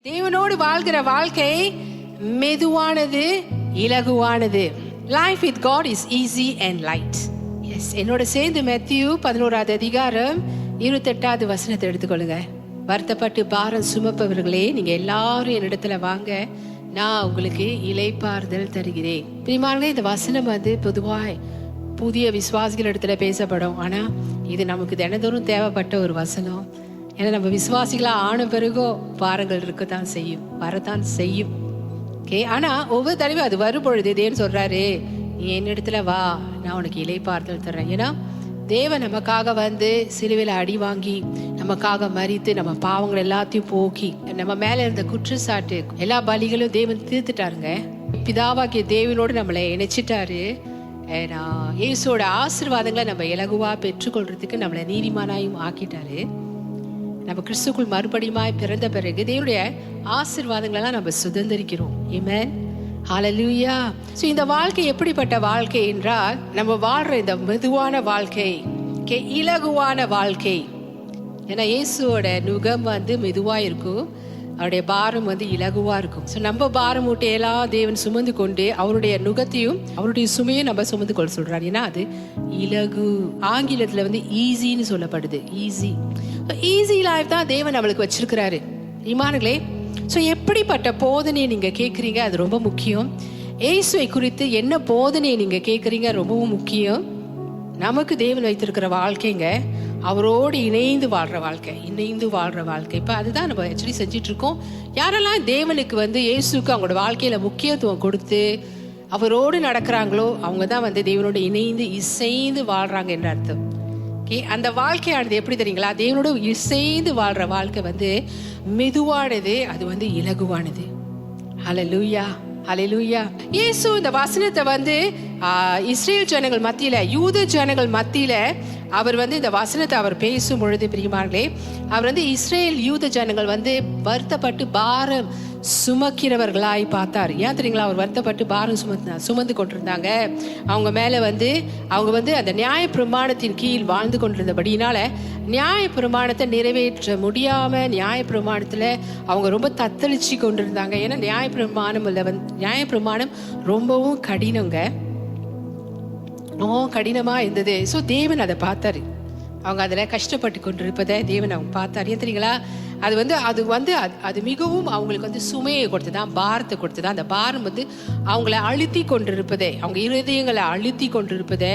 தேவனோடு வாழ்கிற வாழ்க்கை மெதுவானது, இலகுவானது. Life with God is easy and light. Yes, என்னோட சேர்ந்து மத்தேயு 11வது அதிகாரம் 28வது வசனத்தை எடுத்துக்கொள்ளுங்க. வருத்தப்பட்டு பாரம் சுமப்பவர்களே, நீங்க எல்லாரும் என்னிடத்துல வாங்க, நான் உங்களுக்கு இளைப்பாறுதல் தருகிறேன். பிரியமானவர்களே, இந்த வசனம் பொதுவாய் புதிய விசுவாசிகள் இடத்துல பேசப்படும். ஆனா இது நமக்கு தினந்தோறும் தேவைப்பட்ட ஒரு வசனம். ஏன்னா நம்ம விசுவாசிகளா ஆன பிறகோ பாரங்கள் இருக்கத்தான் செய்யும், வரத்தான் செய்யும். ஓகே, ஆனா ஒவ்வொரு தடவை அது வரும் பொழுது தேவன் சொல்றாரு, நீ என்னிடத்துல வா, நான் உனக்கு இளைப்பாறுதல் தர்றேன். ஏன்னா தேவன் நமக்காக சிலுவையில அடி வாங்கி நமக்காக மரித்து நம்ம பாவங்கள் எல்லாத்தையும் போக்கி நம்ம மேல இருந்த குற்றச்சாட்டு எல்லா பலிகளும் தேவன் தீர்த்துட்டாருங்க. பிதாவாகிய தேவனோடு நம்மளை இணைச்சிட்டாரு. இயேசுவோட ஆசீர்வாதங்களை நம்ம இலகுவா பெற்றுக்கொள்றதுக்கு நம்மளை நீதிமானாயும் ஆக்கிட்டாரு. நம்ம கிறிஸ்துக்குள் மறுபடியுமாய் பிறந்த பிறகு தேவனுடைய ஆசீர்வாதங்களெல்லாம் நம்ம சுதந்திரிக்கிறோம். ஆமென், ஹல்லேலூயா. சோ இந்த வாழ்க்கை எப்படிப்பட்ட வாழ்க்கை என்றால், நம்ம வாழ்ற இந்த மெதுவான வாழ்க்கை, இலகுவான வாழ்க்கை. ஏன்னா இயேசுவோட நுகம் மெதுவா இருக்கும், அவருடைய பாரம் இலகுவா இருக்கும். ஸோ நம்ம பாரம் மூட்டையெல்லாம் தேவன் சுமந்து கொண்டு அவருடைய நுகத்தையும் அவருடைய சுமையும் நம்ம சுமந்து கொள்ள சொல்றாரு. ஏன்னா அது இலகு. ஆங்கிலத்துல ஈஸின்னு சொல்லப்படுது. ஈஸி லைஃப் தான் தேவன் நம்மளுக்கு வச்சிருக்கிறாரு. இமானுங்களே, ஸோ எப்படிப்பட்ட போதனையை நீங்க கேட்குறீங்க, அது ரொம்ப முக்கியம். இயேசுவை குறித்து என்ன போதனையை நீங்க கேட்குறீங்க, ரொம்பவும் முக்கியம். நமக்கு தேவன் வைத்திருக்கிற வாழ்க்கைங்க அவரோடு இணைந்து வாழ்ற வாழ்க்கை. இப்ப அதுதான் நம்ம ஆக்சுவலி செஞ்சுட்டு இருக்கோம். யாரெல்லாம் தேவனுக்கு இயேசுக்கு அவங்களோட வாழ்க்கையில முக்கியத்துவம் கொடுத்து அவரோடு நடக்கிறாங்களோ அவங்க தான் தேவனோடு இசைந்து வாழ்றாங்க என்ற அர்த்தம். அந்த வாழ்க்கையானது எப்படி தெரியுங்களா, தேவனோடு இசைந்து வாழ்ற வாழ்க்கை மெதுவானது, அது இலகுவானது. ஹல்லேலூயா, ஹல்லேலூயா. இயேசு இந்த வசனத்தை இஸ்ரேல் ஜனங்கள் மத்தியில, யூத ஜனங்கள் மத்தியில அவர் இந்த வசனத்தை அவர் பேசும் பொழுது, பிரியமானவர்களே, அவர் இஸ்ரேல் யூத ஜனங்கள் வருத்தப்பட்டு பாரம் சுமக்கிறவர்களாய் பார்த்தார். ஏன் தெரியுங்களா, அவர் வருத்தப்பட்டு பாரம் சுமந்து கொண்டிருந்தாங்க. அவங்க மேல அவங்க அந்த நியாய பிரமாணத்தின் கீழ் வாழ்ந்து கொண்டிருந்தபடினால நியாய பிரமாணத்தை நிறைவேற்ற முடியாம நியாய பிரமாணத்துல அவங்க ரொம்ப தத்தளிச்சு கொண்டிருந்தாங்க. ஏன்னா நியாய பிரமாணம் ரொம்பவும் கடினங்க, கடினமா இருந்தது. ஸோ தேவன் அதை பார்த்தாரு. அவங்க அதுல கஷ்டப்பட்டு கொண்டிருப்பதை தேவன் அவங்க பார்த்தாரு. ஏன் தெரியுங்களா, அது மிகவும் அவங்களுக்கு சுமையை கொடுத்துதான், பாரத்தை கொடுத்துதான். அந்த பாரம் அவங்கள அழுத்தி கொண்டிருப்பதை, அவங்க இருதயங்களை அழுத்தி கொண்டிருப்பதை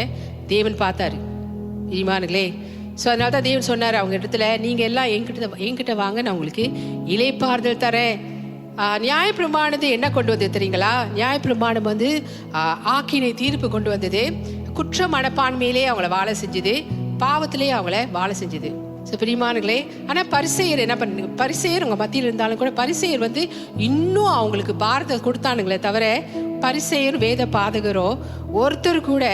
தேவன் பார்த்தாரு. ஈமானுங்களே, ஸோ அதனால தான் தேவன் சொன்னார் அவங்க இடத்துல, நீங்க எல்லாம் என்கிட்ட வாங்க, நான் உங்களுக்கு இளைப்பாறுதல் தரேன். நியாயப்பிரமாணத்தை என்ன கொண்டு வந்தது தெரியுங்களா, நியாயப்பிரமாணம் ஆக்கினை தீர்ப்பு கொண்டு வந்தது. குற்ற மனப்பான்மையிலே அவங்கள வாழ செஞ்சது, பாவத்திலேயே அவங்கள வாழ செஞ்சது. பிரியமானங்களே, ஆனா பரிசேயர் என்ன பண்ணு, பரிசேயர் உங்க மத்தியில் இருந்தாலும் கூட பரிசேயர் இன்னும் அவங்களுக்கு பாரத்தை கொடுத்தானுங்களே தவிர, பரிசேயர் வேத பாதகரோ ஒருத்தர் கூட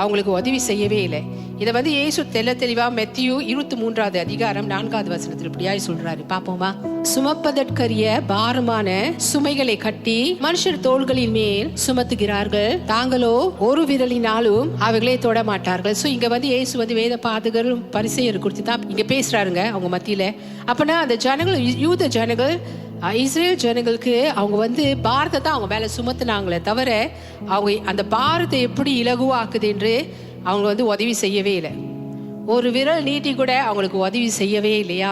அவங்களுக்கு உதவி செய்யவே இல்லை. இதை இயேசு தெளிவா மத்தேயு 23வது அதிகாரம் 4வது வசனத்தில் இப்படியாய் சொல்றாரு. பாப்போமா? சுமப்பதற்கரிய பாரமான சுமைகளை கட்டி மனுஷர் தோள்களின் மேல் சுமத்துகிறார்கள், தாங்களோ ஒரு விரலினாலும் அவைகளே தொட மாட்டார்கள். சோ இங்க இயேசு வேத பாதகரும் பரிசேயர் குறித்து தான் இங்க பேசுறாருங்க அவங்க மத்தியில. அப்பனா அந்த ஜனங்கள், யூத ஜனங்கள், இஸ்ரேல் ஜனங்களுக்கு அவங்க பாரத்தை தான் அவங்க மேல சுமத்துனாங்களே தவிர, அவங்க அந்த பாரத்தை எப்படி இலகுவாக்குது என்று அவங்க உதவி செய்யவே இல்லை. ஒரு விரல் நீட்டி கூட அவங்களுக்கு உதவி செய்யவே இல்லையா,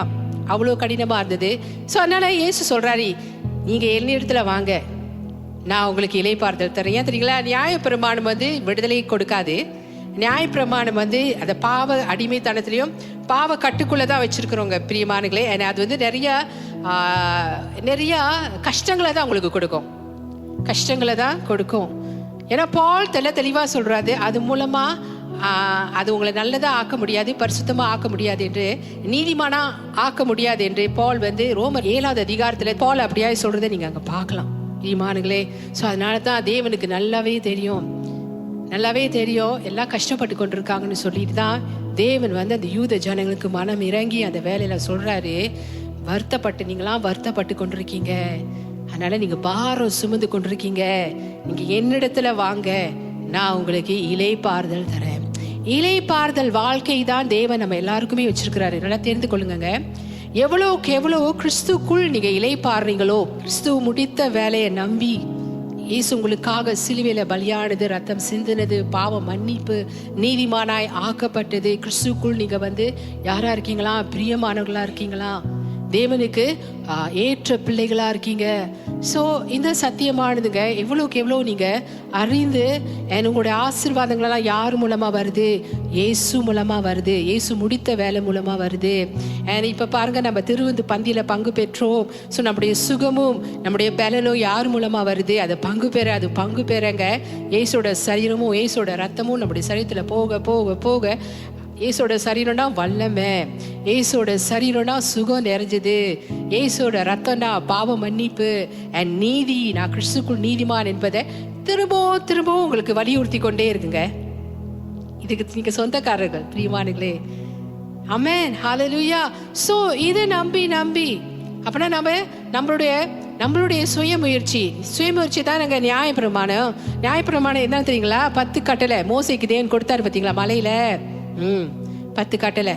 அவ்வளோ கடினமா இருந்தது. ஸோ அதனால இயேசு சொல்றாரு, நீங்க என்னிடத்துல வாங்க, நான் உங்களுக்கு இளைப்பாறுதல் தரேன். ஏன் தெரியுங்களா, நியாயப்பிரமாணம் விடுதலை கொடுக்காது. நியாயப்பிரமாணம் அந்த பாவ அடிமைத்தனத்திலையும் பாவ கட்டுக்குள்ளதான் வச்சிருக்கிறவங்க பிரியமானங்களே. அது நிறைய கஷ்டங்களை தான் உங்களுக்கு கொடுக்கும், கஷ்டங்களை தான் கொடுக்கும். ஏன்னா பால் தெளிவா சொல்றாரு, அது மூலமா அது உங்களை நல்லதா ஆக்க முடியாது, பரிசுத்தமா ஆக்க முடியாது என்று, நீதிமானா ஆக்க முடியாது என்று பால் ரோமர் 7வது அதிகாரத்துல பால் அப்படியா சொல்றதை நீங்க அங்க பார்க்கலாம் ஈமானுங்களே. ஸோ அதனால தான் தேவனுக்கு நல்லாவே தெரியும் எல்லாம் கஷ்டப்பட்டு கொண்டிருக்காங்கன்னு சொல்லிட்டு தான் தேவன் அந்த யூத ஜனங்களுக்கு மனம் இறங்கி அந்த வேலையில சொல்றாரு, நீங்களாம் வருத்தப்பட்டு கொண்டிருக்கீங்க, அதனால நீங்க பாரம் சுமந்து கொண்டிருக்கீங்க, நீங்க என்னிடத்துல வாங்க, நான் உங்களுக்கு இளைப்பாறுதல் தரேன். இளைப்பாறுதல் வாழ்க்கை தான் தேவன் நம்ம எல்லாருக்குமே வச்சிருக்கிறாரு. நல்லா தெரிந்து கொள்ளுங்க. எவ்வளோக்கு எவ்வளோ கிறிஸ்துக்குள் நீங்க இளைப்பாடுறீங்களோ, கிறிஸ்துவ முடித்த வேலையை நம்பி இயேசு உங்களுக்காக சிலுவையில பலியானது, ரத்தம் சிந்தினது, பாவ மன்னிப்பு, நீதிமானாய் ஆக்கப்பட்டது, கிறிஸ்துக்குள் நீங்க யாரா இருக்கீங்களா? பிரியமானவர்களா இருக்கீங்களா? தேவனுக்கு ஏற்ற பிள்ளைகளா இருக்கீங்க. ஸோ இந்த சத்தியமானதுங்க எவ்வளோக்கு எவ்வளோ நீங்க அறிந்து உங்களுடைய ஆசீர்வாதங்களெல்லாம் யார் மூலமா வருது? இயேசு மூலமா வருது. இயேசு முடித்த வேலை மூலமா வருது. இப்ப பாருங்க, நம்ம திருவிருந்து பந்தியில பங்கு பெற்றோம். ஸோ நம்முடைய சுகமும் நம்முடைய பலனும் யார் மூலமா வருது? அது பங்கு பெறங்க இயேசோட சரீரமும் இயேசோட ரத்தமும் நம்முடைய சரீரத்துல போக போக போக இயேசோட சரீரம்னா வல்லமை, இயேசோட சரீரம்னா சுகம் நிறைஞ்சது, இயேசோட ரத்தம்னா பாவ மன்னிப்பு அண்ட் நீதி, நான் கிறிஸ்துக்குள் நீதிமான் என்பதை திரும்பவும் உங்களுக்கு வலியுறுத்தி கொண்டே இருக்குங்க. இதுக்கு நீங்க சொந்தக்காரர்கள் பிரியமானங்களே. ஆமென், ஹல்லேலூயா. சோ இதை நம்பி அப்பனா நம்மளுடைய சுயமுயற்சி தான் நாங்க நியாயப்பிரமாணம் என்ன தெரியுங்களா? 10 கட்டளை மோசேக்கு தேவன் கொடுத்தாரு பாத்தீங்களா மலையில. 10 கட்டளை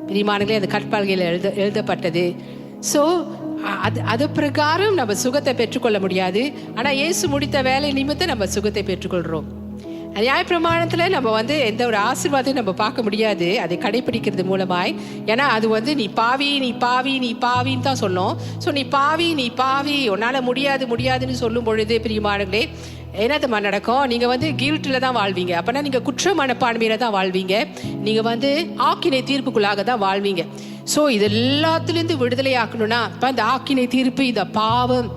பிரியமானங்களே, அது கற்பலகையில் எழுதப்பட்டது. ஸோ அது பிரகாரம் நம்ம சுகத்தை பெற்றுக்கொள்ள முடியாது. ஆனா இயேசு முடித்த வேலை நிமித்தம் நம்ம சுகத்தை பெற்றுக்கொள்றோம். நியாயப்பிரமாணத்துல நம்ம எந்த ஒரு ஆசீர்வாதத்தையும் நம்ம பார்க்க முடியாது அதை கடைபிடிக்கிறது மூலமாய். ஏன்னா அது நீ பாவின்னு தான் சொல்லும். ஸோ நீ பாவி உன்னால முடியாதுன்னு சொல்லும் பொழுது பிரியமானங்களே என்னதுமா நடக்கும்? நீங்க கில்ட்ல தான் வாழ்வீங்க. அப்பனா நீங்க குற்ற மனப்பான்மையில தான் வாழ்வீங்க. நீங்க ஆக்கினை தீர்ப்புக்குள்ளாக தான் வாழ்வீங்க. சோ இது எல்லாத்திலிருந்து விடுதலை ஆக்கணும்னா இந்த ஆக்கினை தீர்ப்பு, இந்த பாவம்,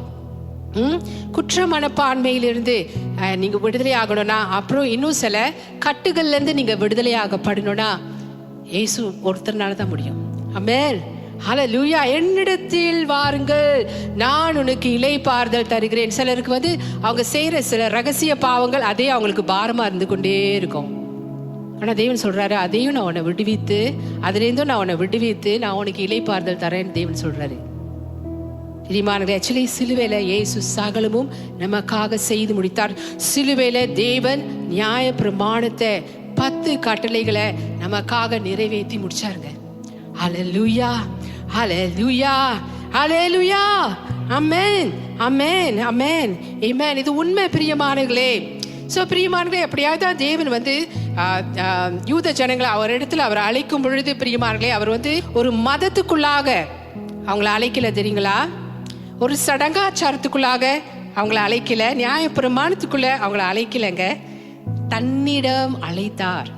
குற்ற மனப்பான்மையிலிருந்து நீங்க விடுதலை ஆகணும்னா, அப்புறம் இன்னும் சில கட்டுகள்ல இருந்து நீங்க விடுதலை ஆகப்படணும்னா இயேசு ஒருத்தர்னால தான் முடியும். ஆமென், ஹல்லேலூயா. என்னிடத்தில் வாருங்கள், நான் உனக்கு இளைப்பாறுதல் தருகிறேன். சிலருக்கு அவங்க செய்யற சில ரகசிய பாவங்கள் அதே அவங்களுக்கு பாரமா இருந்து கொண்டே இருக்கும். ஆனா தேவன் சொல்றாரு, அதையும் நான் உன்னை விடுவித்து, அதுலேருந்தும் நான் உன்னை விடுவித்து நான் உனக்கு இளைப்பாறுதல் தரேன்னு தேவன் சொல்றாரு. ஆக்சுவலி சிலுவையில இயேசு சகலமும் நமக்காக செய்து முடித்தார். சிலுவையில தேவன் நியாய பிரமாணத்தை 10 கட்டளைகளை நமக்காக நிறைவேற்றி முடிச்சாருங்க. ஹல்லேலூயா, ஹல்லேலூயா, ஹல்லேலூயா. ஆமென், ஆமென், ஆமென், ஆமென். இது உண்மை பிரியமானங்களே. சோ பிரியமானங்களே, எப்படியாவது தேவன் யூத ஜனங்களை அவர் இடத்துல அவர் அழைக்கும் பொழுது பிரியமானங்களே, அவர் ஒரு மதத்துக்குள்ளாக அவங்கள அழைக்கல தெரியுங்களா? ஒரு சடங்காச்சாரத்துக்குள்ளாக அவங்கள அழைக்கல, நியாய பிரமாணத்துக்குள்ள அவங்கள அழைக்கலங்க. தன்னிடம் அழைத்தார்,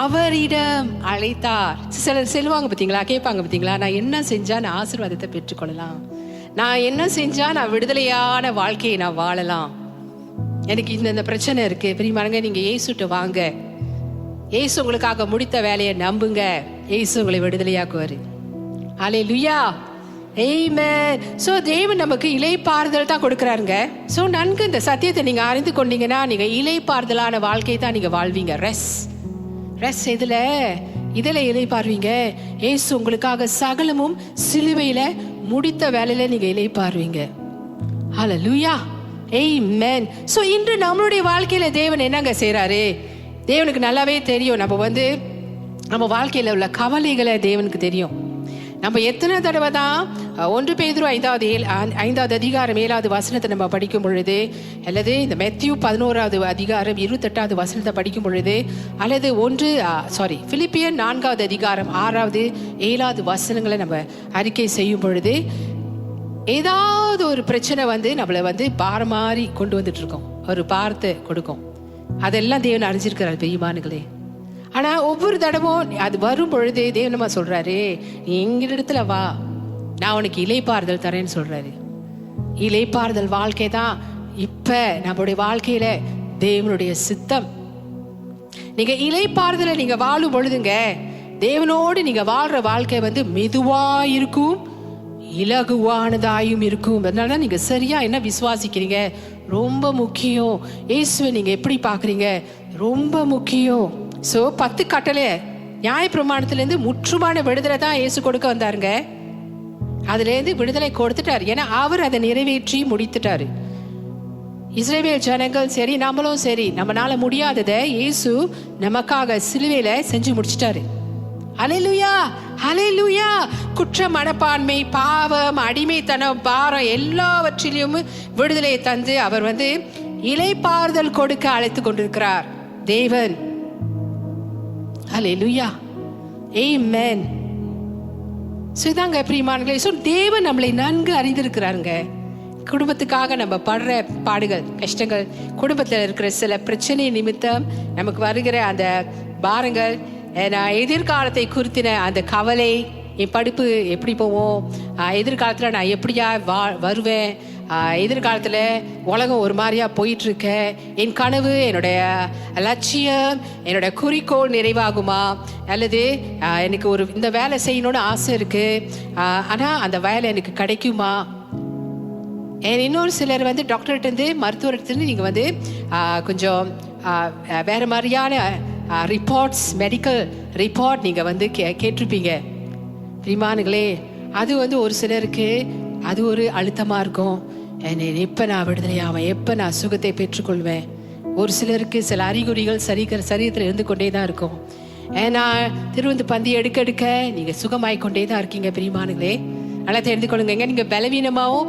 அவரிடம் அழைத்தார். சிலர் செல்வாங்க பார்த்தீங்களா, கேட்பாங்க பார்த்தீங்களா, நான் என்ன செஞ்சா நான் ஆசீர்வாதத்தை பெற்றுக்கொள்ளலாம், நான் என்ன செஞ்சா நான் விடுதலையான வாழ்க்கையை நான் வாழலாம், எனக்கு இந்த பிரச்சனை இருக்கு. பிரியமானங்க, நீங்க இயேசுட்ட வாங்க, இயேசு உங்களுக்காக முடித்த வேலையை நம்புங்க, இயேசு உங்களை விடுதலையாக்குவாரு. ஹல்லேலூயா, ஆமென். சோ தேவன் நமக்கு இளைப்பாறுதல் தான் கொடுக்கறாருங்க. சோ நன்கு இந்த சத்தியத்தை நீங்க அறிந்து கொண்டீங்கன்னா நீங்க இளைப்பாறுதலான வாழ்க்கையை தான் நீங்க வாழ்வீங்க. ரெஸ் இதுல இளைப்பாறுவீங்க. இயேசு உங்களுக்காக சகலமும் சிலுவையில முடித்த வேலையில நீங்க இளைப்பாறுவீங்க. ஹல்லேலூயா, ஆமென். சோ இன்று நம்மளுடைய வாழ்க்கையில தேவன் என்னங்க செய்றாரு? தேவனுக்கு நல்லாவே தெரியும். நம்ம வாழ்க்கையில உள்ள கவலைகளை தேவனுக்கு தெரியும். நம்ம எத்தனை தடவை தான் 1 பேதுரு 5வது அதிகாரம் 7வது வசனத்தை நம்ம படிக்கும் பொழுது, அல்லது இந்த மேத்யூ 11வது அதிகாரம் 28வது வசனத்தை படிக்கும் பொழுது, அல்லது பிலிப்பியன் 4வது அதிகாரம் 6வது 7வது வசனங்களை நம்ம அறிக்கை செய்யும் பொழுது, ஏதாவது ஒரு பிரச்சனை நம்மளை பாரம் மாறி கொண்டு வந்துட்டு இருக்கோம், ஒரு பாரத்தை கொடுக்கும். அதெல்லாம் தேவன் அறிஞ்சிருக்கிறார் பெரியமானுங்களே. ஆனா ஒவ்வொரு தடவும் அது வரும் பொழுது தேவனமா சொல்றாரு, நீ எங்கிடத்துல வா, நான் உனக்கு இளைப்பாறுதல் தரேன்னு சொல்றாரு. இளைப்பாறுதல் வாழ்க்கை தான் இப்ப நம்மளுடைய வாழ்க்கையில தேவனுடைய சித்தம். நீங்க இளைப்பாறுதலை நீங்க வாழும் பொழுதுங்க, தேவனோடு நீங்க வாழ்ற வாழ்க்கை மெதுவா இருக்கும், இலகுவானதாயும் இருக்கும். அதனால நீங்க சரியா என்ன விசுவாசிக்கிறீங்க ரொம்ப முக்கியம். இயேசுவை நீங்க எப்படி பாக்குறீங்க ரொம்ப முக்கியம். சோ 10 கட்டளை நியாய பிரமாணத்திலிருந்து முற்றுமான விடுதலை தான் இயேசு கொடுக்க வந்தாருங்க. அதுல இருந்து விடுதலை கொடுத்துட்டாரு. ஏன்னா அவர் அதை நிறைவேற்றி முடித்துட்டாரு. இஸ்ரவேல் ஜனங்கள் சரி, நம்மளும் சரி, நம்மளால முடியாததை இயேசு நமக்காக சிலுவையில செஞ்சு முடிச்சிட்டாரு. ஹல்லேலூயா, ஹல்லேலூயா. குற்ற மனப்பான்மை, பாவம், அடிமைத்தனம், பாரம் எல்லாவற்றிலும் விடுதலை தந்து அவர் இளைப்பாறுதல் கொடுக்க அழைத்து கொண்டிருக்கிறார் தேவன். ஹல்லேலூயா. ஆமென். இதாங்க பிரியமானங்களே, தேவன் நம்மளை நன்கு அறிந்திருக்கிறாருங்க. குடும்பத்துக்காக நம்ம படுற பாடுகள், கஷ்டங்கள், குடும்பத்தில் இருக்கிற சில பிரச்சனை நிமித்தம் நமக்கு வருகிற அந்த பாரங்கள், எதிர்காலத்தை குறித்தின அந்த கவலை, என் படிப்பு எப்படி போவோம், எதிர்காலத்தில் நான் எப்படியா வருவேன், எதிர்காலத்தில் உலகம் ஒரு மாதிரியா போயிட்டு இருக்க, என் கனவு, என்னுடைய லட்சியம், என்னோட குறிக்கோள் நிறைவாகுமா, அல்லது எனக்கு இந்த வேலை செய்யணும்னு ஆசை இருக்கு, ஆனால் அந்த வேலை எனக்கு கிடைக்குமா. இன்னொரு சிலர் டாக்டர்கிட்ட மருத்துவர்கிட்ட நீங்கள் கொஞ்சம் வேறு மாதிரியான ரிப்போர்ட்ஸ், மெடிக்கல் ரிப்போர்ட் நீங்கள் கேட்டிருப்பீங்க பிரிமானுங்களே. அது ஒரு சிலருக்கு அது ஒரு அழுத்தமாக இருக்கும். எப்போ நான் விடுதலையாவேன், எப்போ நான் சுகத்தை பெற்றுக்கொள்வேன். ஒரு சிலருக்கு சில அறிகுறிகள் சரீரத்தில் இருந்து கொண்டே தான் இருக்கும். ஏன்னா பந்தி எடுக்க நீங்கள் சுகமாயிக்கொண்டே தான் இருக்கீங்க பிரிமானுங்களே. நல்லா தெரிந்து கொள்ளுங்க. நீங்கள் பலவீனமாகவும்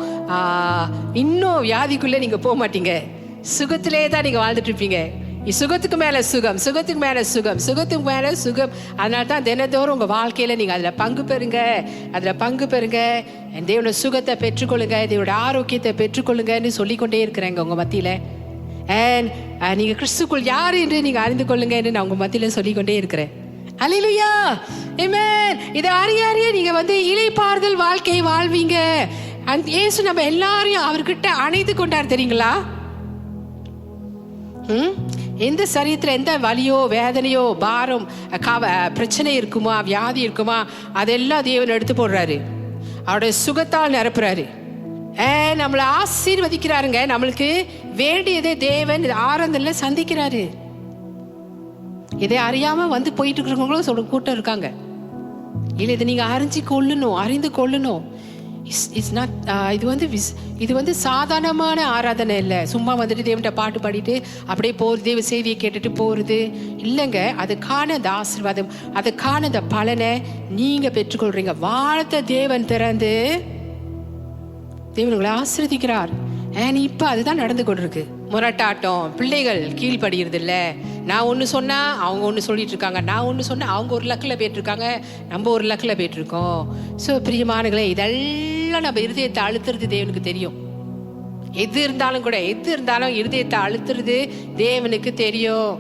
இன்னும் வியாதிக்குள்ளே நீங்கள் போக மாட்டீங்க. சுகத்திலே தான் நீங்கள் வாழ்ந்துட்டு இருப்பீங்க. சுகத்துக்கு மேலே சுகம், சுகத்துக்கு மேலே சுகம், சுகத்துக்கு மேலே சுகம். அதனால தான் தினத்தோறும் உங்கள் வாழ்க்கையில் நீங்கள் அதில் பங்கு பெறுங்க. தேவனோட சுகத்தை பெற்றுக்கொள்ளுங்க, தேவனோட ஆரோக்கியத்தை பெற்றுக்கொள்ளுங்கன்னு சொல்லிக்கொண்டே இருக்கிறேங்க உங்கள் மத்தியில். அண்ட் நீங்கள் கிறிஸ்துக்குள் யார் என்று நீங்கள் அறிந்து கொள்ளுங்கன்னு நான் உங்கள் மத்தியில் சொல்லிக்கொண்டே இருக்கிறேன். அல்லேலூயா. ஆமென். இதை அறிய நீங்க இளைப்பாறுதல் வாழ்க்கை வாழ்வீங்க. இயேசு நம்ம எல்லாரையும் அவர்கிட்ட அணைத்து கொண்டார் தெரியுங்களா. எந்த சரீரத்துல எந்த வலியோ வேதனையோ பாரம் பிரச்சனை இருக்குமா, வியாதி இருக்குமா, அதெல்லாம் தேவன் எடுத்து போடுறாரு. அவருடைய சுகத்தால் நிரப்புறாரு. நம்மளை ஆசீர்வதிக்கிறாருங்க. நம்மளுக்கு வேண்டியதை தேவன் ஆரம்பத்துல சந்திக்கிறாரு. இதை அறியாம போயிட்டு இருக்கிறவங்களும் சொல்ற கூட்டம் இருக்காங்க. இல்லை, இதை நீங்க அறிந்து கொள்ளணும். இது சாதாரணமான ஆராதனை இல்லை. சும்மா தேவன்கிட்ட பாட்டு பாடிட்டு அப்படியே போறது, தேவ செய்தியை கேட்டுட்டு போறது இல்லைங்க. அதுக்கான அந்த ஆசீர்வாதம், அதுக்கான அந்த பலனை நீங்க பெற்றுக்கொள்றீங்க. வாழத்தை தேவன் திறந்து தேவன் உங்களை ஆசீர்வதிக்கிறார். இப்ப அதுதான் நடந்து கொண்டிருக்கு. முரட்டாட்டம், பிள்ளைகள் கீழ்படுகிறது இல்லை. நான் ஒன்று சொன்னா அவங்க ஒன்று சொல்லிட்டு இருக்காங்க, நான் ஒன்று சொன்னா அவங்க ஒரு லக்கில் போயிட்டுருக்காங்க, நம்ம ஒரு லக்கில் போயிட்டுருக்கோம். ஸோ பிரியமானங்களே, இதெல்லாம் நம்ம இருதயத்தை அழுத்துறது தேவனுக்கு தெரியும். எது இருந்தாலும் இருதயத்தை அழுத்துறது தேவனுக்கு தெரியும்.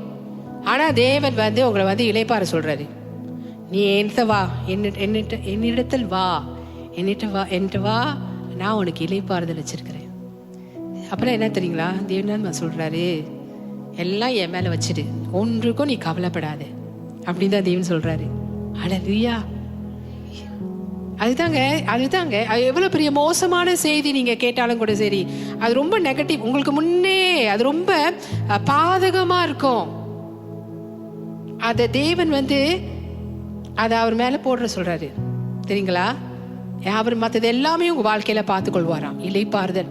ஆனா தேவன் உங்களை இளைப்பாற சொல்றாரு. நீ என்னிடத்தில் வா, என்கிட்ட வா, நான் உனக்கு இளைப்பாறுதல் வச்சிருக்கிறேன். அப்புறம் என்ன தெரியுங்களா, தேவன் சொல்றாரு, எல்லாம் என் மேல வச்சிடு, ஒன்றுக்கும் நீ கவலைப்படாத அப்படின்னு தான் தேவன் சொல்றாரு. அல்லேலூயா. அதுதாங்க அது எவ்வளவு பெரிய மோசமான செய்தி நீங்க கேட்டாலும் கூட சரி, அது ரொம்ப நெகட்டிவ். உங்களுக்கு முன்னே அது ரொம்ப பாதகமா இருக்கும். அத தேவன் அதை அவர் மேல போடுற சொல்றாரு தெரியுங்களா. அவர் மற்றது எல்லாமே உங்க வாழ்க்கையில பார்த்து கொள்வாராம். இளைப்பாறுதல்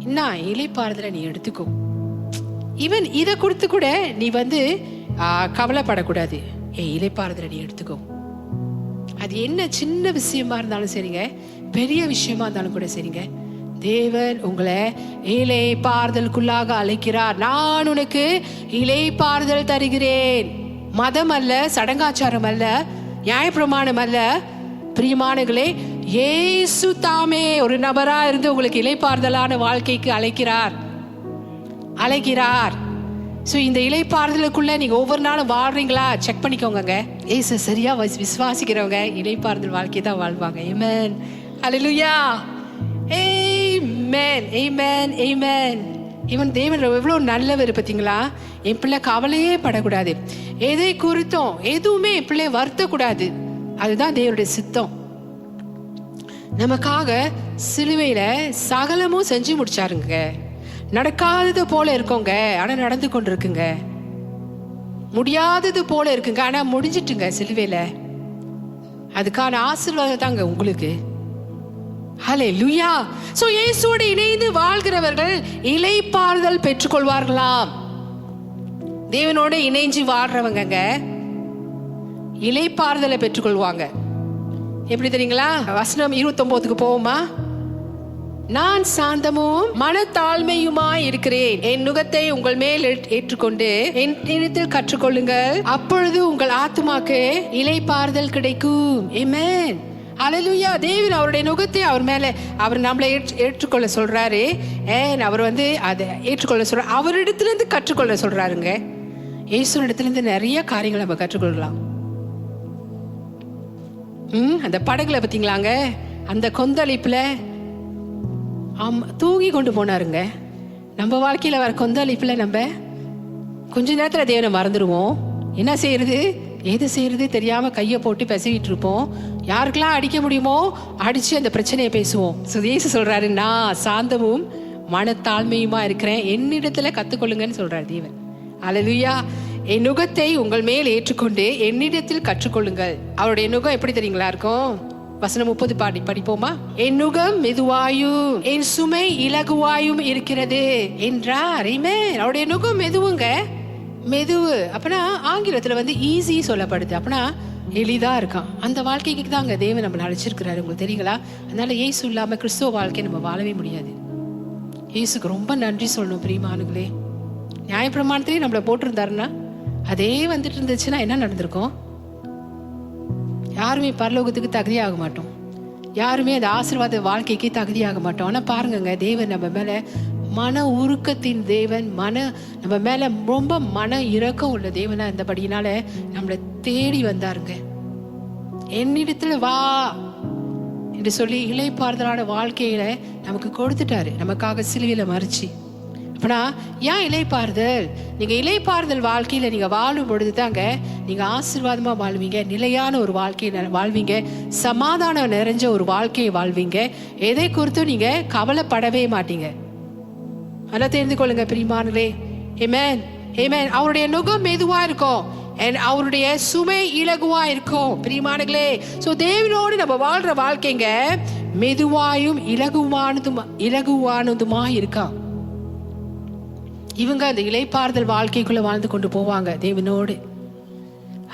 என்ன, இளைப்பாறுதலை நீ எடுத்துக்கோ. ஈவன் இதை கொடுத்து கூட நீ கவலைப்படக்கூடாது. இளைப்பாறுதலை நீ எடுத்துக்கோ. அது என்ன சின்ன விஷயமா இருந்தாலும் சரிங்க, பெரிய விஷயமா இருந்தாலும் கூட சரிங்க, தேவன் உங்களை இளைப்பாறுதலுக்குள்ளாக அழைக்கிறார். நான் உனக்கு இளைப்பாறுதல் தருகிறேன். மதம் அல்ல, சடங்காச்சாரம் அல்ல, நியாயப்பிரமாணம் அல்ல. பிரியமானங்களே, இயேசு தாமே ஒரு நபரா இருந்து உங்களுக்கு இளைப்பாறுதலான வாழ்க்கைக்கு அழைக்கிறார். ஸோ இந்த இளைப்பாறுதலுக்குள்ள நீங்க ஒவ்வொரு நாளும் வாழ்றீங்களா செக் பண்ணிக்கோங்க. ஏசு சரியா விசுவாசிக்கிறவங்க இளைப்பாறுதல் வாழ்க்கை தான் வாழ்வாங்க. ஆமென். அல்லேலூயா. ஆமென். ஆமென். ஆமென். இவன் தேவன் எவ்வளவு நல்லவர் பார்த்தீங்களா. என் பிள்ளை கவலையே படக்கூடாது, எதை குறித்தும் எதுவுமே என் பிள்ளைய வருத்தக்கூடாது. அதுதான் தேவனுடைய சித்தம். நமக்காக சிலுவையில சகலமும் செஞ்சு முடிச்சாருங்க. நடக்காதது போல இருக்கோங்க, ஆனா நடந்து கொண்டு இருக்குங்க. முடியாதது போல இருக்குங்க, ஆனா முடிஞ்சிட்டுங்க சிலுவையில. அதுக்கான ஆசீர்வாதம் தாங்க உங்களுக்கு. ஹல்லேலூயா. சோ இயேசுவோடு இணைந்து வாழ்கிறவர்கள் இளைப்பாறுதல் பெற்றுக்கொள்வார்களாம். தேவனோட இணைஞ்சு வாழ்றவங்க இளைப்பாறுதலை பெற்றுக்கொள்வாங்க. எப்படி தெரியுங்களா? வசனம் 29க்கு போவோமா? நான் சாந்தமும் மனத்தாழ்மையுமாய் இருக்கிறேன். என் நுகத்தை உங்கள் மேல் ஏற்றுக்கொண்டு என் இடத்தில் கற்றுக்கொள்ளுங்கள், அப்பொழுது உங்கள் ஆத்துமாக்கு இளைப்பாறுதல் கிடைக்கும். ஆமென். அல்லேலூயா. தேவன் அவருடைய நுகத்தை அவர் நம்மளை ஏற்றுக்கொள்ள சொல்றாரு. அவர் அதை ஏற்றுக்கொள்ள சொல்றாரு. அவரிடத்திலிருந்து கற்றுக்கொள்ள சொல்றாருங்க. இயேசு இடத்திலிருந்து நிறைய காரியங்களை நம்ம கற்றுக்கொள்ளலாம். அந்த படகுல பார்த்தீங்களாங்க, அந்த கொந்தளிப்புல தூங்கி கொண்டு போனாருங்க. நம்ம வாழ்க்கையில வர கொந்தளிப்புல நம்ம கொஞ்ச நேரத்துல தேவனை மறந்துடுவோம். என்ன செய்யறது ஏது செய்யறது தெரியாம கையை போட்டு பேசிக்கிட்டு இருப்போம். யாருக்கெல்லாம் அடிக்க முடியுமோ அடிச்சு அந்த பிரச்சனையை பேசுவோம். இயேசு சொல்றாரு, நான் சாந்தமும் மனத்தாழ்மையுமா இருக்கிறேன், என்னிடத்துல கத்துக்கொள்ளுங்கன்னு சொல்றாரு தேவன். அல்லேலூயா. என் நுகத்தை உங்கள் மேல் ஏற்றுக்கொண்டு என்னிடத்தில் கற்றுக்கொள்ளுங்கள். அவருடைய நுகம் எப்படி தெரியுங்களா இருக்கும்? வசனம் 30 படிப்போமா? என் நுகம் மெதுவாயும் என் சுமை இலகுவாயும் இருக்கிறது என்றார். அவருடைய நுகம் மெதுவுங்க, மெதுவு. அப்பனா ஆங்கிலத்துல ஈஸி சொல்லப்படுது. அப்பனா எளிதா இருக்கான். அந்த வாழ்க்கைக்கு தாங்க தேவன் நம்மளை அழைச்சிருக்கிறாரு. உங்களுக்கு தெரியுங்களா? அதனால இயேசு இல்லாம கிறிஸ்துவ வாழ்க்கை நம்ம வாழவே முடியாது. இயேசுக்கு ரொம்ப நன்றி சொல்லணும் பிரியமானுங்களே. நியாயப்பிரமாணத்திலேயே நம்மளை போட்டிருந்தாருன்னா அதே வந்துட்டு இருந்துச்சுன்னா என்ன நடந்திருக்கும்? யாருமே பரலோகத்துக்கு தகுதியாக மாட்டோம். யாருமே அந்த ஆசீர்வாத வாழ்க்கைக்கு தகுதியாக மாட்டோம். ஆனா பாருங்க, தேவன் நம்ம மேல மன உருக்கத்தின் தேவன், நம்ம மேல ரொம்ப மன இரக்கம் உள்ள தேவனா இருந்தபடினால நம்மளை தேடி வந்தாருங்க. என்னிடத்துல வா என்று சொல்லி இளைப்பாறுதலான வாழ்க்கையில நமக்கு கொடுத்துட்டாரு, நமக்காக சிலுவையில மறிச்சு. அப்பனா ஏன் இளைப்பாறுதல்? நீங்க இளைப்பாறுதல் வாழ்க்கையில நீங்க வாழும் பொழுது தாங்க நீங்க ஆசீர்வாதமா வாழ்வீங்க, நிலையான ஒரு வாழ்க்கையை வாழ்வீங்க, சமாதானம் நிறைஞ்ச ஒரு வாழ்க்கையை வாழ்வீங்க. எதை குறித்தும் நீங்க கவலைப்படவே மாட்டீங்க. அதை தெரிந்து கொள்ளுங்க பிரியமானவர்களே. ஆமென், ஆமென். அவருடைய நுகம் மெதுவா இருக்கும், அவருடைய சுமை இலகுவா இருக்கும் பிரியமானவர்களே. சோ தேவனோடு நம்ம வாழ்ற வாழ்க்கைங்க மெதுவாயும் இலகுவானதுமா இருக்கான். இவங்க அந்த இளைப்பாறுதல் வாழ்க்கைக்குள்ள வாழ்ந்து கொண்டு போவாங்க தேவனோடு.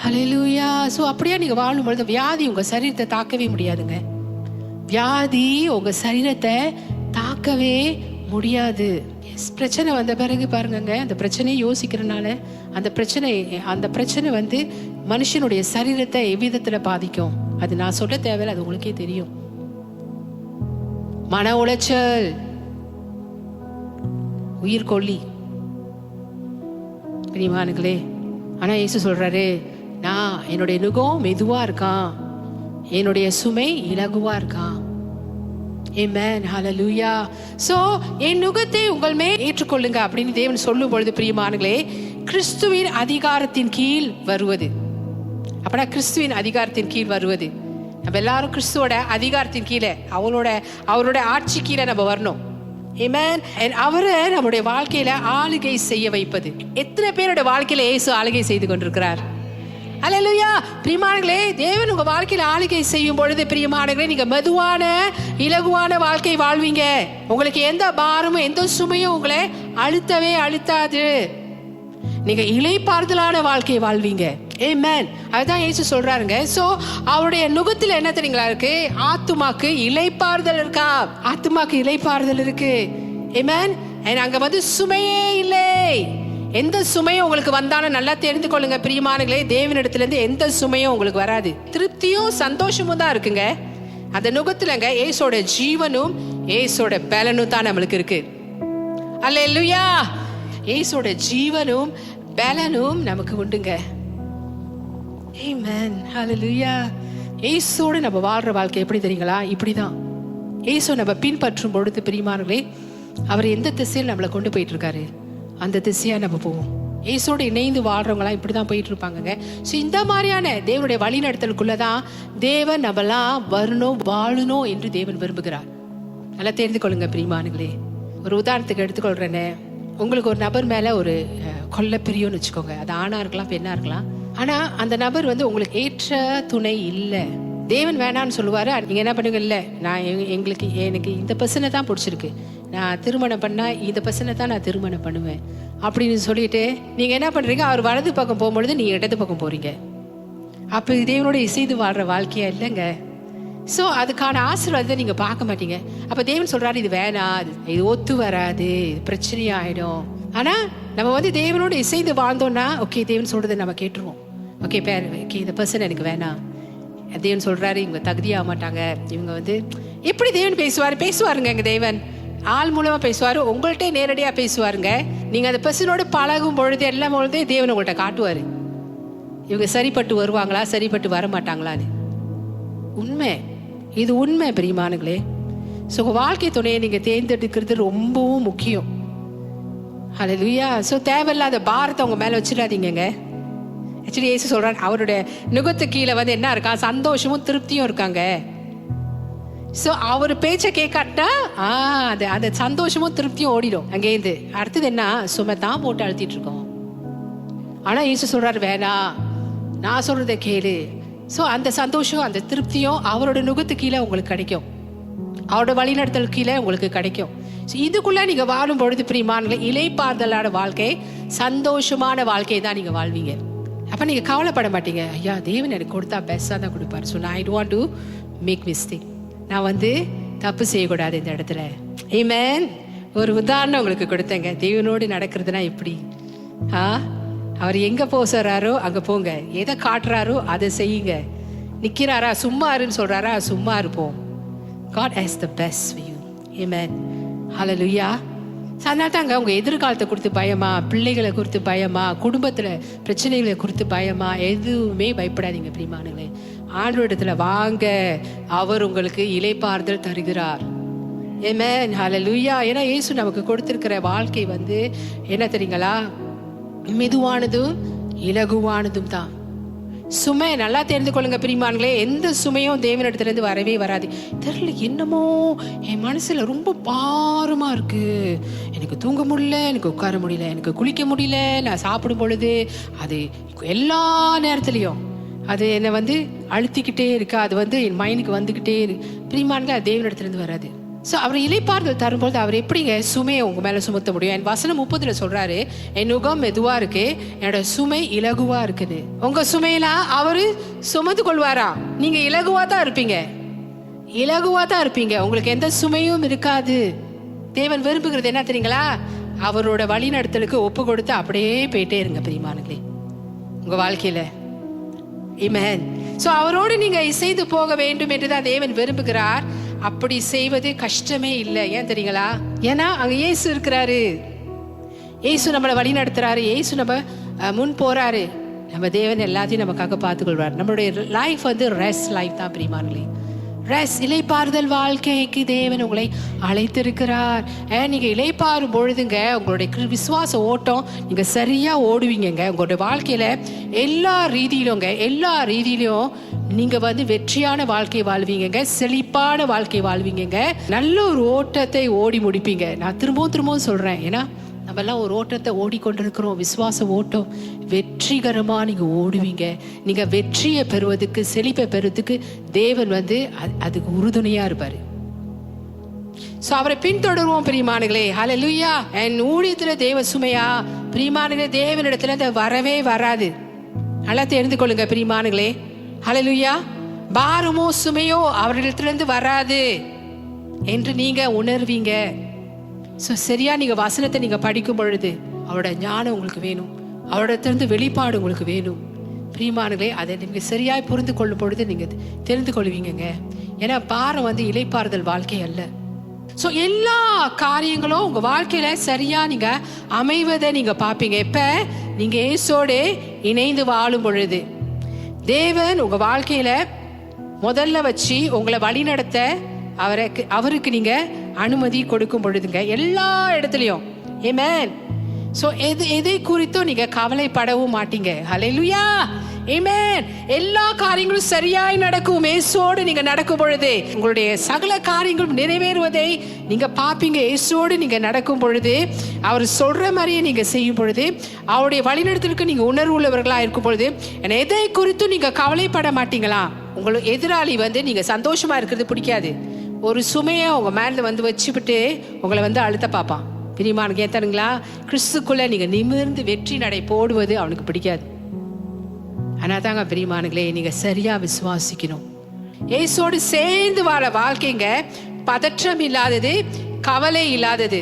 ஹல்லேலூயா. சோ அப்படியே நீங்க வாழும் பொழுது வியாதி உங்க சரீரத்தை தாக்கவே முடியாதுங்க. வியாதி உங்க சரீரத்தை தாக்கவே முடியாது. பிரச்சனை வந்த பிறகு பாருங்க, அந்த பிரச்சனையை யோசிக்கிறனால அந்த பிரச்சனை மனுஷனுடைய சரீரத்தை எவ்விதத்துல பாதிக்கும் அது நான் சொல்ல தேவையில்லை, அது உங்களுக்கே தெரியும். மன உளைச்சல், உயிர் கொல்லி பிரியமானங்களே. ஆனா இயேசு சொல்றாரு, நான் என்னுடைய நுகம் மெதுவா இருக்கான், என்னுடைய சுமை இலகுவா இருக்கான். ஆமென், ஹல்லேலூயா. சோ என் நுகத்தை உங்கள் மேல் ஏற்றுக்கொள்ளுங்க அப்படின்னு தேவன் சொல்லும் பொழுது பிரியமானங்களே, கிறிஸ்துவின் அதிகாரத்தின் கீழ் வருவது. அப்பனா கிறிஸ்துவின் அதிகாரத்தின் கீழ் வருவது, நம்ம எல்லாரும் கிறிஸ்துவோட அதிகாரத்தின் கீழே, அவரோட ஆட்சி கீழே நம்ம வரணும். ஆமென். அவரை நம்முடைய வாழ்க்கையில ஆளுகை செய்ய வைப்பது. எத்தனை பேரோட வாழ்க்கையில இயேசு ஆளுகை செய்து கொண்டிருக்கிறார்? அல்லேலூயா. பிரியமானங்களே, தேவன் உங்க வாழ்க்கையில ஆளுகை செய்யும் பொழுது பிரியமானங்களே, நீங்க மெதுவான இலகுவான வாழ்க்கை வாழ்வீங்க. உங்களுக்கு எந்த பாரமும் எந்த சுமையும் உங்களை அழுத்தாது. நீங்க இளைப்பாறுதலான வாழ்க்கை வாழ்வீங்க. ஆமென். அதுதான் இயேசு சொல்றாருங்க. சோ அவருடைய நுகத்துல என்ன தெரியுங்களா இருக்கு? ஆத்துமாக்கு இளைப்பாறுதல் இருக்கா? ஆத்துமாக்கு இளைப்பாறுதல் இருக்கு. ஆமென். அங்க சுமையே இல்லை. எந்த சுமையும் உங்களுக்கு வந்தாலும் நல்லா தெரிந்து கொள்ளுங்க பிரியமானங்களே, தேவனிடத்துல இருந்து எந்த சுமையும் உங்களுக்கு வராது. திருப்தியும் சந்தோஷமும் தான் இருக்குங்க அந்த நுகத்துலங்க. ஏசோட ஜீவனும் ஏசோட பலனும் தான் நம்மளுக்கு இருக்கு. அல்லேலூயா. ஏசோட ஜீவனும் பலனும் நமக்கு உண்டுங்க. ஆமென், ஹல்லேலூயா. ஏசோட நம்ம வாழ்ற வாழ்க்கை எப்படி தெரியுங்களா? இப்படிதான். ஏசோ நம்ம பின்பற்றும் பொழுது பிரியமானங்களே, அவர் எந்த திசையில் நம்மளை கொண்டு போயிட்டு இருக்காரு அந்த திசையா நம்ம போவோம். ஏசோட இணைந்து வாழ்றவங்களாம் இப்படிதான் போயிட்டு இருப்பாங்க. ஸோ இந்த மாதிரியான தேவனுடைய வழி நடத்தலுக்குள்ளதான் தேவன் நம்மளாம் வரணும் வாழணும் என்று தேவன் விரும்புகிறார். நல்லா தெரிந்து கொள்ளுங்க பிரியமானங்களே. ஒரு உதாரணத்துக்கு எடுத்துக்கொள்றேன்னு, உங்களுக்கு ஒரு நபர் மேல ஒரு கொல்ல பிரியோன்னு வச்சுக்கோங்க. அது ஆணா இருக்கலாம் பெண்ணா இருக்கலாம். ஆனா அந்த நபர் உங்களுக்கு ஏற்ற துணை இல்லை. தேவன் வேணான்னு சொல்லுவாரு. நீங்க என்ன பண்ணுங்க, இல்ல நான் எனக்கு இந்த பர்சனை தான் பிடிச்சிருக்கு, நான் திருமணம் பண்ணா இந்த பர்சனை தான் நான் திருமணம் பண்ணுவேன் அப்படின்னு சொல்லிட்டு நீங்க என்ன பண்றீங்க? அவர் வலது பக்கம் போகும்பொழுது நீங்க இடது பக்கம் போறீங்க. அப்ப தேவனோட இசைந்து வாழ்ற வாழ்க்கையா இல்லைங்க. ஸோ அதுக்கான ஆசீர்வாதத்தை நீங்க பார்க்க மாட்டீங்க. அப்ப தேவன் சொல்றாரு, இது வேணாம், இது ஒத்து வராது, இது பிரச்சனையாயிடும். ஆனா நம்ம வந்து தேவனோடு இசைந்து வாழ்ந்தோம்னா, ஓகே தேவன் சொல்றதை நம்ம கேட்டுருவோம். ஓகே இந்த பர்சன் எனக்கு வேணாம். தேவன் சொல்றாரு இவங்க தகுதியாக மாட்டாங்க, இவங்க வந்து எப்படி தேவன் பேசுவாருங்க. எங்க தேவன் ஆள் மூலமா பேசுவாரு, உங்கள்கிட்ட நேரடியா பேசுவாருங்க. நீங்க அந்த பர்சனோடு பழகும் பொழுது எல்லாம் பொழுதே தேவன் உங்கள்கிட்ட காட்டுவாரு இவங்க சரிப்பட்டு வருவாங்களா, சரிப்பட்டு வர மாட்டாங்களான்னு. உண்மை, இது உண்மை பிரியமானங்களே. ஸோ உங்க வாழ்க்கை துணையை நீங்க தேர்ந்தெடுக்கிறது ரொம்பவும் முக்கியம். ஹல்லேலூயா. ஸோ தேவையில்லாத பாரத்தை உங்க மேல வச்சிடாதீங்க. ஆக்சுவலி இயேசு சொல்றாரு, அவருடைய நுகத்து கீழே வந்து என்ன இருக்கா, சந்தோஷமும் திருப்தியும் இருக்காங்க. ஸோ அவர் பேச்சை கேட்காட்டா அந்த சந்தோஷமும் திருப்தியும் ஓடிடும் அங்கேருந்து. அடுத்தது என்ன, சும்மா தான் போட்டு அழுத்திட்டு இருக்கோம். ஆனா இயேசு சொல்றாரு, வேணாம், நான் சொல்றதை கேளு. ஸோ அந்த சந்தோஷம், அந்த திருப்தியும் அவரோட நுகத்து கீழே உங்களுக்கு கிடைக்கும், அவரோட வழிநடத்தல் கீழே உங்களுக்கு கிடைக்கும். ஸோ இதுக்குள்ள நீங்க வாழும் பொழுது பிரியமானங்களே, இளைப்பாறுதலான வாழ்க்கை, சந்தோஷமான வாழ்க்கையை தான் நீங்க வாழ்வீங்க. அப்ப நீங்க கவலைப்பட மாட்டீங்க, ஐயா தேவன் எனக்கு கொடுத்தா பெஸ்டா தான் கொடுப்பாரு. ஸோ நான் I don't want to make mistake, நான் வந்து தப்பு செய்யக்கூடாது இந்த இடத்துல. ஆமென். ஒரு உதாரணம் உங்களுக்கு கொடுத்தேங்க, தேவனோடு நடக்கிறதுனா எப்படி. அவர் எங்க போறாரோ அங்க போங்க, எதை காட்டுறாரோ அதை செய்யுங்க. நிக்கிறாரா, சும்மா இருன்னு சொல்றாரா, சும்மா இருப்போம். God has the best for you. Amen. Hallelujah. அதனால தாங்க உங்க எதிர்காலத்தை குறித்து பயமா, பிள்ளைகளை குறித்து பயமா, குடும்பத்துல பிரச்சனைகளை குறித்து பயமா, எதுவுமே பயப்படாதீங்க பிரியமானங்களே. ஆண்டவரிடத்துல வாங்க, அவர் உங்களுக்கு இளைப்பாறுதல் தருகிறார். Amen. Hallelujah. ஏன்னா இயேசு நமக்கு கொடுத்திருக்கிற வாழ்க்கை வந்து என்ன தெரியுங்களா, மெதுவானதும் இலகுவானதும் தான். சுமை நல்லா தெரிந்து கொள்ளுங்க பிரியமானங்களே, எந்த சுமையும் தேவனிடத்துல இருந்து வரவே வராது. தெரியல, என்னமோ என் மனசுல ரொம்ப பாரமா இருக்கு, எனக்கு தூங்க முடியல, எனக்கு உட்கார முடியல, எனக்கு குளிக்க முடியல, நான் சாப்பிடும் பொழுது அது எல்லா நேரத்துலயும் அது என்னை வந்து அழுத்திக்கிட்டே இருக்கு, அது வந்து என் மைண்டுக்கு வந்துகிட்டே இருக்கு. பிரியமானங்களே, அது தேவனிடத்துல இருந்து வராது. ஸோ அவர் இளைப்பாறுதல் தரும்போது அவர் எப்படிங்க சுமையை உங்க மேல சுமத்த முடியும். என் வசனம் 30 சொல்றாரு, என் நுகம் மெதுவா இருக்கு, என்னோட சுமை இலகுவா இருக்குது. உங்க சுமையெல்லாம் அவரு சுமந்து கொள்வாரா. நீங்க இலகுவா தான் இருப்பீங்க, இலகுவா தான் இருப்பீங்க, உங்களுக்கு எந்த சுமையும் இருக்காது. தேவன் விரும்புகிறது என்ன தெரியுங்களா, அவரோட வழி நடத்தலுக்கு ஒப்பு கொடுத்து அப்படியே போயிட்டே இருங்க பிரியமானங்களே உங்க வாழ்க்கையில. ஆமென். ஸோ அவரோடு நீங்க இசைந்து போக வேண்டும் என்றுதான் தேவன் விரும்புகிறார். அப்படி செய்வது கஷ்டமே இல்லை. ஏன் தெரியுங்களா, ஏன்னா அங்க இயேசு இருக்கிறாரு, இயேசு நம்மளை வழி நடத்துறாரு, இயேசு நம்ம முன் போறாரு. நம்ம தேவன் எல்லாத்தையும் நமக்காக பார்த்துக்கொள்வார். நம்மளுடைய லைஃப் வந்து ரெஸ்ட் லைஃப் தான் பிரியமானங்களே. ரெஸ்ட், இளைப்பாறுதல் வாழ்க்கைக்கு தேவன் உங்களை அழைத்திருக்கிறார். நீங்க இளைப்பாறும் பொழுதுங்க உங்களுடைய விசுவாச ஓட்டம் நீங்க சரியா ஓடுவீங்க. உங்களுடைய வாழ்க்கையில எல்லா ரீதியிலும் நீங்க வந்து வெற்றியான வாழ்க்கை வாழ்வீங்க, செழிப்பான வாழ்க்கை வாழ்வீங்க, நல்ல ஒரு ஓட்டத்தை ஓடி முடிப்பீங்க. நான் திரும்பவும் சொல்றேன், ஏன்னா நம்ம எல்லாம் ஒரு ஓட்டத்தை ஓடிக்கொண்டிருக்கிறோம், விசுவாச ஓட்டம். வெற்றிகரமா நீங்க ஓடுவீங்க. நீங்க வெற்றியை பெறுவதற்கு, செழிப்பை பெறுவதற்கு தேவன் வந்து அதுக்கு உறுதுணையா இருப்பாரு. சோ அவரை பின்தொடருவோம் பிரியமானங்களே. ஹல்லேலூயா. என் ஊழியத்துல தேவ சுமையா பிரியமானங்களே, தேவனிடத்துல வரவே வராது. நல்லா தெரிந்து கொள்ளுங்க பிரியமானங்களே. ஹல்லேலூயா. பாரமோ சுமையோ அவரிடத்திலிருந்து வராது என்று நீங்க உணர்வீங்க. ஸோ சரியா நீங்க வசனத்தை நீங்க படிக்கும் பொழுது அவரோட ஞானம் உங்களுக்கு வேணும், அவரோடத்திலிருந்து வெளிப்பாடு உங்களுக்கு வேணும் பிரியமானங்களே. அதை நீங்க சரியாய் புரிந்து கொள்ளும் பொழுது நீங்க தெரிந்து கொள்வீங்க. ஏன்னா பாரம் வந்து இளைப்பாறுதல் வாழ்க்கை அல்ல. ஸோ எல்லா காரியங்களும் உங்க வாழ்க்கையில சரியா நீங்க அமைவதை நீங்க பார்ப்பீங்க. எப்ப நீங்க இயேசுவோடு இணைந்து வாழும் பொழுது தேவன் உங்க வாழ்க்கையில முதல்ல வச்சு உங்களை வழி நடத்த அவருக்கு நீங்க அனுமதி கொடுக்கும் பொழுதுங்க எல்லா இடத்துலயும். ஆமென். சோ எதை குறித்தும் நீங்க கவலைப்படவும் மாட்டீங்க. ஹல்லேலூயா. ஆமென். எல்லா காரியங்களும் சரியாய் நடக்கும். இயேசுவோடு நீங்க நடக்கும் பொழுது உங்களுடைய சகல காரியங்களும் நிறைவேறுவதை நீங்க பாப்பீங்க. இயேசுவோடு நீங்க நடக்கும் பொழுது, அவர் சொல்ற மாதிரியே நீங்க செய்யும் பொழுது, அவருடைய வழிநடத்தலுக்கு நீங்க உணர்வு உள்ளவர்களா இருக்கும் பொழுது எதை குறித்தும் நீங்க கவலைப்பட மாட்டீங்களா. உங்களுக்கு எதிராளி வந்து நீங்க சந்தோஷமா இருக்கிறது பிடிக்காது. ஒரு சுமையை உங்க மேல வந்து வச்சுவிட்டு உங்களை வந்து அழுத்த பார்ப்பான். பிரியமானங்க ஏத்தனுங்களா, கிறிஸ்துக்குள்ள நீங்க நிமிர்ந்து வெற்றி நடை போடுவது அவனுக்கு பிடிக்காது. ஆனா தாங்க பிரியமானங்களே, நீங்க சரியா விசுவாசிக்கணும். இயேசுவோடு சேர்ந்து வாழ வாழ்க்கைங்க பதற்றம் இல்லாதது, கவலை இல்லாதது.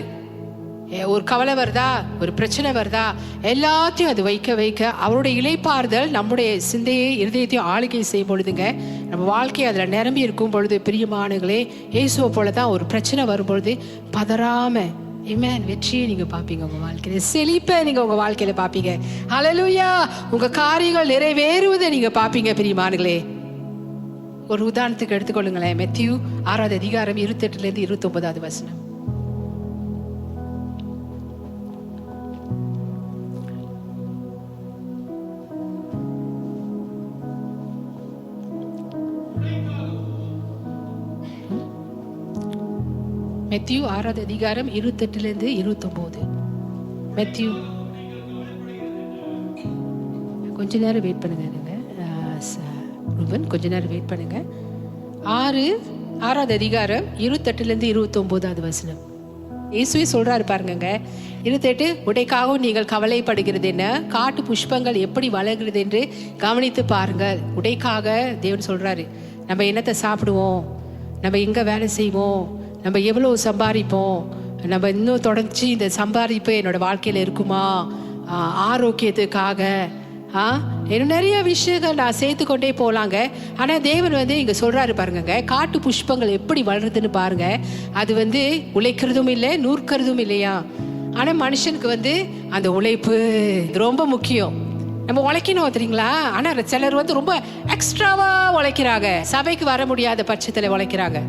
ஒரு கவலை வருதா, ஒரு பிரச்சனை வருதா, எல்லாத்தையும் அது வைக்க அவருடைய இளைப்பாறுதல் நம்முடைய சிந்தையை இருதயத்தையும் ஆளுகை செய்யும் பொழுதுங்க நம்ம வாழ்க்கை அதுல நிரம்பி இருக்கும் பொழுது பிரியமானங்களே, இயேசுவை போலதான் ஒரு பிரச்சனை வரும் பொழுது பதறாம வெற்றியை நீங்க பாப்பீங்க. உங்க வாழ்க்கையில செழிப்பை நீங்க உங்க வாழ்க்கையில பாப்பீங்க. ஹல்லேலூயா. உங்க காரியங்கள் நிறைவேறுவதை நீங்க பாப்பீங்க பிரியமானங்களே. ஒரு உதாரணத்துக்கு எடுத்துக்கொள்ளுங்களேன். மத்தேயு 6வது அதிகாரம் 28 29 வசனம். மத்தேயு 6வது அதிகாரம் 28 29. மத்தேயு கொஞ்ச நேரம் வெயிட் பண்ணுங்க. கொஞ்ச நேரம் வெயிட் பண்ணுங்க. 6வது அதிகாரம் 28 29 வசனம். இயேசுவே சொல்றாரு பாருங்க. 28 உடைக்காகவும் நீங்கள் கவலைப்படுகிறது என்ன, காட்டு புஷ்பங்கள் எப்படி வளர்கிறது என்று கவனித்து பாருங்கள். உடைக்காக தேவன் சொல்றாரு. நம்ம என்னத்தை சாப்பிடுவோம், நம்ம எங்க வேலை செய்வோம், நம்ம எவ்வளவு சம்பாதிப்போம், நம்ம இன்னும் தொடர்ச்சி இந்த சம்பாதிப்பு என்னோட வாழ்க்கையில இருக்குமா, ஆரோக்கியத்துக்காக இன்னும் நிறைய விஷயங்கள் நான் சேர்த்து கொண்டே போலாங்க. ஆனா தேவன் இங்க சொல்றாரு பாருங்க, காட்டு புஷ்பங்கள் எப்படி வளருதுன்னு பாருங்க. அது உழைக்கிறதும் இல்லை, நூற்கிறதும் இல்லையா. ஆனா மனுஷனுக்கு அந்த உழைப்பு ரொம்ப முக்கியம். நம்ம உழைக்கணும் தெரியுங்களா. ஆனா சிலர் ரொம்ப எக்ஸ்ட்ராவா உழைக்கிறாங்க. சபைக்கு வர முடியாத பட்சத்துல உழைக்கிறாங்க.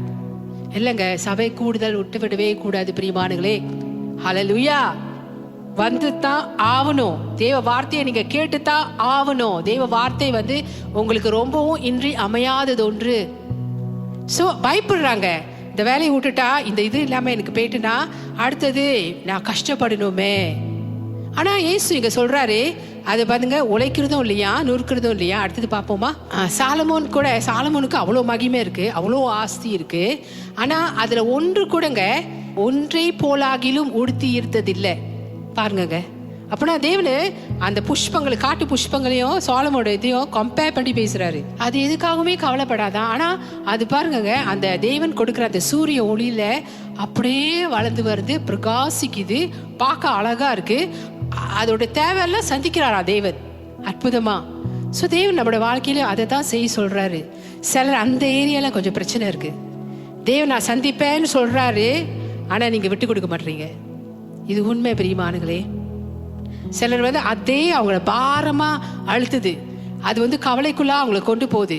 இல்லைங்க, சபை கூடுதல் விட்டு விடவே கூடாது பிரியமானங்களே. ஹல்லேலூயா. வந்துதான் ஆவணும். தேவ வார்த்தையை நீங்க கேட்டுதான் ஆவணும். தேவ வார்த்தை உங்களுக்கு ரொம்பவும் இன்றி அமையாதது ஒன்று. சோ பயப்படுறாங்க. இந்த வேலையை விட்டுட்டா, இந்த இது இல்லாம எனக்கு போயிட்டுனா அடுத்தது நான் கஷ்டப்படணுமே. ஆனா இயேசு இங்க சொல்றாரு, அது பாருங்க, உழைக்கிறதும் இல்லையா, நூற்கிறதும் இல்லையா. அடுத்தது பார்ப்போமா. சாலமோனுக்கு அவ்வளோ மகிமை இருக்கு, அவ்வளோ ஆஸ்தி இருக்கு. ஆனா அதுல ஒன்று கூடங்க ஒன்றை போலாகிலும் உடுத்தி இருந்ததில்லை பாருங்க. அப்படின்னா தேவனு அந்த புஷ்பங்களை, காட்டு புஷ்பங்களையும் சாலமோட இதையும் கம்பேர் பண்ணி பேசுறாரு. அது எதுக்காகவுமே கவலைப்படாதான். ஆனா அது பாருங்க, அந்த தேவன் கொடுக்குற அந்த சூரிய ஒளியில அப்படியே வளர்ந்து வருது, பிரகாசிக்குது, பார்க்க அழகா இருக்கு. அதோட தேவையெல்லாம் சந்திக்கிறாரா தேவன் அற்புதமா. சோ தேவன் நம்மளோட வாழ்க்கையில அதை தான் செய்ய சொல்றாரு. சிலர் அந்த ஏரியால கொஞ்சம் பிரச்சனை இருக்கு, தேவன் நான் சந்திப்பேன்னு சொல்றாரு, ஆனா நீங்க விட்டு கொடுக்க மாட்டீங்க. இது உண்மை பிரியமானங்களே. சிலர் அதே அவங்கள பாரமா அழுத்துது. அது கவலைக்குள்ள அவங்கள கொண்டு போகுது.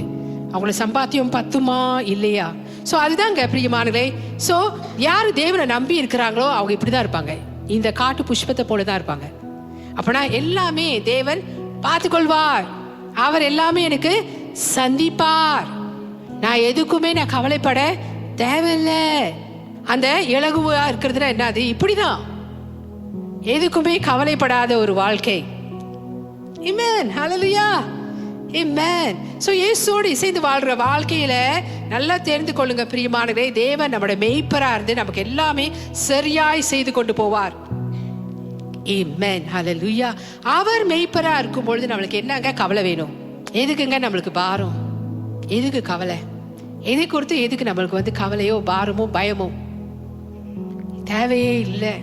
அவங்கள சம்பாத்தியம் பத்துமா இல்லையா. சோ அதுதாங்க பிரியமானங்களே. சோ யாரு தேவனை நம்பி இருக்கிறாங்களோ அவங்க இப்படிதான் இருப்பாங்க, இந்த காட்டு புஷ்பத்தை போலதான் இருப்பாங்க. அப்பனா எல்லாமே தேவன் பார்த்துக்கொள்வார். அவர் எல்லாமே எனக்கு சந்திப்பார். நான் எதுக்குமே நான் கவலைப்பட தேவையில்லை. அந்த இலகுவா இருக்கிறதுனா என்னது, இப்படிதான் எதுக்குமே கவலைப்படாத ஒரு வாழ்க்கை. ஆமென். ஹல்லேலூயா. ஆமென். சோ இயேசுவோடு இசைந்து வாழ்ற வாழ்க்கையில நல்லா தெரிந்து கொள்ளுங்க பிரியமானவரே, தேவன் நம்முடைய மேய்ப்பரா இருந்து நமக்கு எல்லாமே சரியாய் செய்து கொண்டு போவார். ஆமென். ஹல்லேலூயா. அவர் மேய்ப்பரா இருக்கும் பொழுது நம்மளுக்கு என்னங்க கவலை வேணும்? எதுக்குங்க நம்மளுக்கு பாரம்? எதுக்கு கவலை? எதை குறித்து எதுக்கு நம்மளுக்கு கவலையோ பாரமோ பயமோ? தேவையே இல்லை.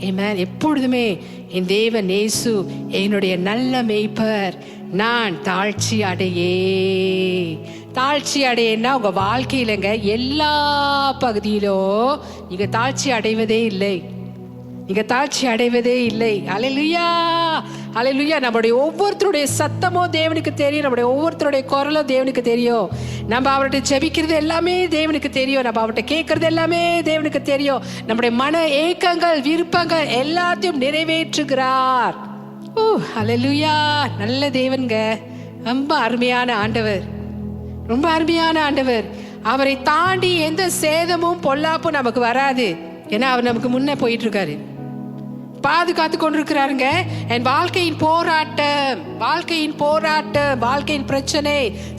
ஆமென். எப்பொழுதுமே என் தேவன் இயேசு என்னுடைய நல்ல மேய்ப்பர், நான் தாழ்ச்சி அடையேன்னா உங்க வாழ்க்கையிலங்க எல்லா பகுதியிலும் நீங்க தாழ்ச்சி அடைவதே இல்லை. அல்லேலூயா. அல்லேலூயா. நம்முடைய ஒவ்வொருத்தருடைய சத்தமும் தேவனுக்கு தெரியும், நம்முடைய ஒவ்வொருத்தருடைய குரலும் தேவனுக்கு தெரியும். நம்ம அவர்கிட்ட ஜெபிக்கிறது எல்லாமே தேவனுக்கு தெரியும், நம்ம அவர்கிட்ட கேட்கறது எல்லாமே தேவனுக்கு தெரியும். நம்முடைய மன ஏக்கங்கள், விருப்பங்கள் எல்லாத்தையும் நிறைவேற்றுகிறார். அல்லேலூயா. நல்ல தேவன்க, ரொம்ப அருமையான ஆண்டவர், ரொம்ப அருமையான ஆண்டவர். அவரை தாண்டி எந்த சேதமும் பொல்லாப்பும் நமக்கு வராது. ஏன்னா அவர் நமக்கு முன்னே போயிட்டு இருக்காரு, பாதுகாத்து கொண்டிருக்கிறாருங்க. என் வாழ்க்கையின் போராட்டம், வாழ்க்கையின் பிரச்சனை,